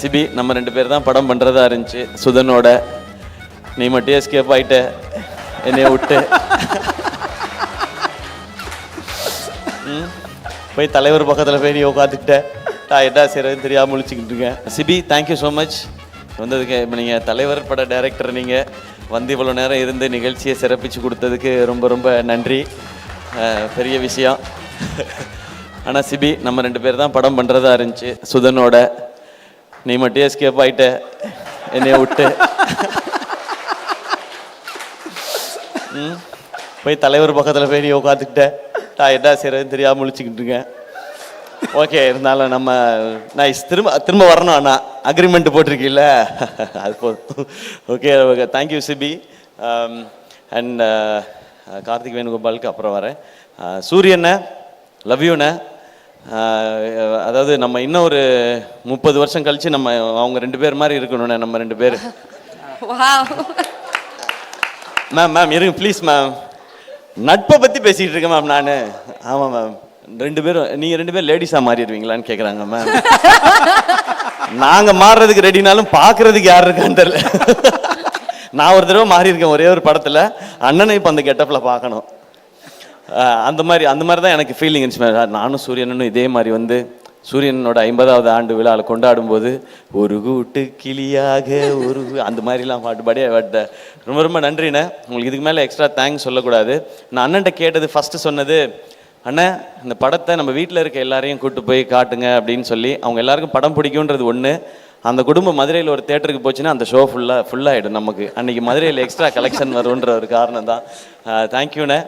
CP நம்ம 2 பேர் தான் படம் பண்ணுறதா இருந்துச்சு சுதனோட. நீ மட்டும் எஸ்கேப் ஆகிட்ட என்னைய விட்டு. போய் தலைவர் பக்கத்தில் போய் நீ உட்காந்துக்கிட்ட. நான் என்ன செய்கிறதுன்னு தெரியாமல் முழிச்சிக்கிட்டு இருக்கேன். சிபி தேங்க்யூ ஸோ மச் வந்ததுக்கு. இப்போ நீங்கள் தலைவர் பட டைரக்டர், நீங்கள் வந்து இவ்வளோ நேரம் இருந்து நிகழ்ச்சியை சிறப்பித்து கொடுத்ததுக்கு ரொம்ப ரொம்ப நன்றி. பெரிய விஷயம். ஆனால் சிபி நம்ம 2 பேர் தான் படம் பண்ணுறதா இருந்துச்சு சுதனோட. நீ மட்டும் எஸ்கேப் ஆகிட்ட என்னைய விட்டு. போய் தலைவர் பக்கத்தில் போய் நீ உட்காந்துக்கிட்ட. நான் என்ன செய்கிறதுன்னு தெரியாமல் முழிச்சிக்கிட்டு இருக்கேன். ஓகே, இருந்தாலும் நான் திரும்ப வரணும். அண்ணா அக்ரிமெண்ட் போட்டிருக்கீல்ல, அது போதும். Okay okay, thank you Sibi. And Karthik வேணுகோபாலுக்கு அப்புறம் வரேன். சூரியண்ண லவ் யூண்ணே. அதாவது நம்ம இன்னும் ஒரு 30 வருஷம் கழிச்சு நம்ம அவங்க 2 பேர் மாதிரி இருக்கணும்ண்ணே. நம்ம 2 பேர். மேம் இருங்க ப்ளீஸ் மேம். நட்பை பற்றி பேசிகிட்டு இருக்கேன் மேம் நான். ஆமாம் மேம், 2 பேரும் நீங்கள் 2 பேர் லேடிஸாக மாறிடுவீங்களான்னு கேட்குறாங்க மேம். நாங்கள் மாறுறதுக்கு ரெடினாலும் பார்க்குறதுக்கு யார் இருக்கான்னு தெரியல. நான் ஒரு தடவை மாறி இருக்கேன் ஒரே ஒரு படத்தில். அண்ணனை இப்போ அந்த கெட்டப்பில் பார்க்கணும். அந்த மாதிரி தான் எனக்கு ஃபீலிங் இருந்துச்சு. நானும் சூரியனும் இதே மாதிரி வந்து சூரியனோட 50வது ஆண்டு விழாவில் கொண்டாடும் போது ஒரு கூட்டு கிளியாக ஒரு அந்த மாதிரிலாம் பாட்டுப்பாடியே பாட்ட. ரொம்ப ரொம்ப நன்றிண்ணே. உங்களுக்கு இதுக்கு மேலே எக்ஸ்ட்ரா தேங்க்ஸ் சொல்லக்கூடாது. நான் அண்ணன்ட்ட கேட்டது ஃபஸ்ட்டு சொன்னது, அண்ணன் இந்த படத்தை நம்ம வீட்டில் இருக்க எல்லாரையும் கூப்பிட்டு போய் காட்டுங்க அப்படின்னு சொல்லி. அவங்க எல்லாருக்கும் படம் பிடிக்குன்றது ஒன்று. அந்த குடும்பம் மதுரையில் ஒரு தேட்டருக்கு போச்சுன்னா அந்த ஷோ ஃபுல்லாகிடும் நமக்கு. அன்றைக்கி மதுரையில் எக்ஸ்ட்ரா கலெக்ஷன் வரும்ன்ற ஒரு காரணம் தான். தேங்க்யூண்ணே.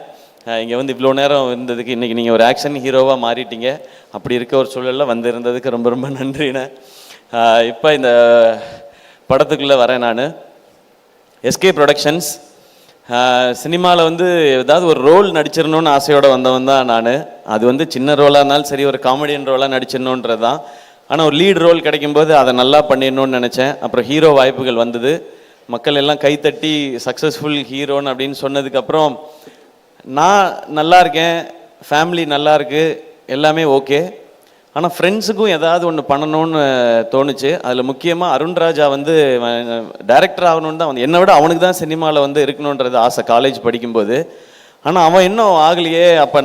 இங்கே வந்து இவ்வளோ நேரம் இருந்ததுக்கு. இன்றைக்கி நீங்கள் ஒரு ஆக்ஷன் ஹீரோவாக மாறிட்டீங்க. அப்படி இருக்க ஒரு சூழலில் வந்து இருந்ததுக்கு ரொம்ப ரொம்ப நன்றிண்ணே. இப்போ இந்த படத்துக்குள்ளே வரேன் நான். எஸ்கே ப்ரொடக்ஷன்ஸ் சினிமாவில் வந்து ஏதாவது ஒரு ரோல் நடிச்சிடணும்னு ஆசையோடு வந்தவன் தான் நான். அது வந்து சின்ன ரோலாக இருந்தாலும் சரி, ஒரு காமெடியன் ரோலாக நடிச்சிடணுன்றது தான். ஆனால் ஒரு லீட் ரோல் கிடைக்கும்போது அதை நல்லா பண்ணிடணும்னு நினச்சேன். அப்புறம் ஹீரோ வாய்ப்புகள் வந்தது. மக்கள் எல்லாம் கைத்தட்டி சக்ஸஸ்ஃபுல் ஹீரோன்னு அப்படின்னு சொன்னதுக்கப்புறம் நான் நல்லா இருக்கேன், ஃபேமிலி நல்லா இருக்குது, எல்லாமே ஓகே. ஆனால் ஃப்ரெண்ட்ஸுக்கும் ஏதாவது ஒன்று பண்ணணும்னு தோணுச்சு. அதில் முக்கியமாக அருண்ராஜா வந்து டைரக்டர் ஆகணுன்னு தான் வந்து, என்னை விட அவனுக்கு தான் சினிமாவில் வந்து இருக்கணுன்றது ஆசை காலேஜ் படிக்கும்போது. ஆனால் அவன் இன்னும் ஆகலையே. அப்போ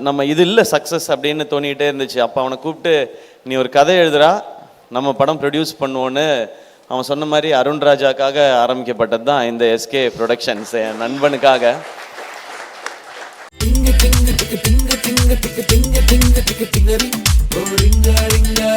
நம்ம இது இல்லை சக்ஸஸ் அப்படின்னு தோணிக்கிட்டே இருந்துச்சு. அப்போ அவனை கூப்பிட்டு நீ ஒரு கதை எழுதுறா, நம்ம படம் ப்ரொடியூஸ் பண்ணுவோன்னு அவன் சொன்ன மாதிரி அருண்ராஜாக்காக ஆரம்பிக்கப்பட்டது தான் இந்த எஸ்கே ப்ரொடக்ஷன்ஸ். என் நண்பனுக்காக. Tinga tinga tinga tinga tinga tinga tinga tinga tinga ring, oh ringa ringa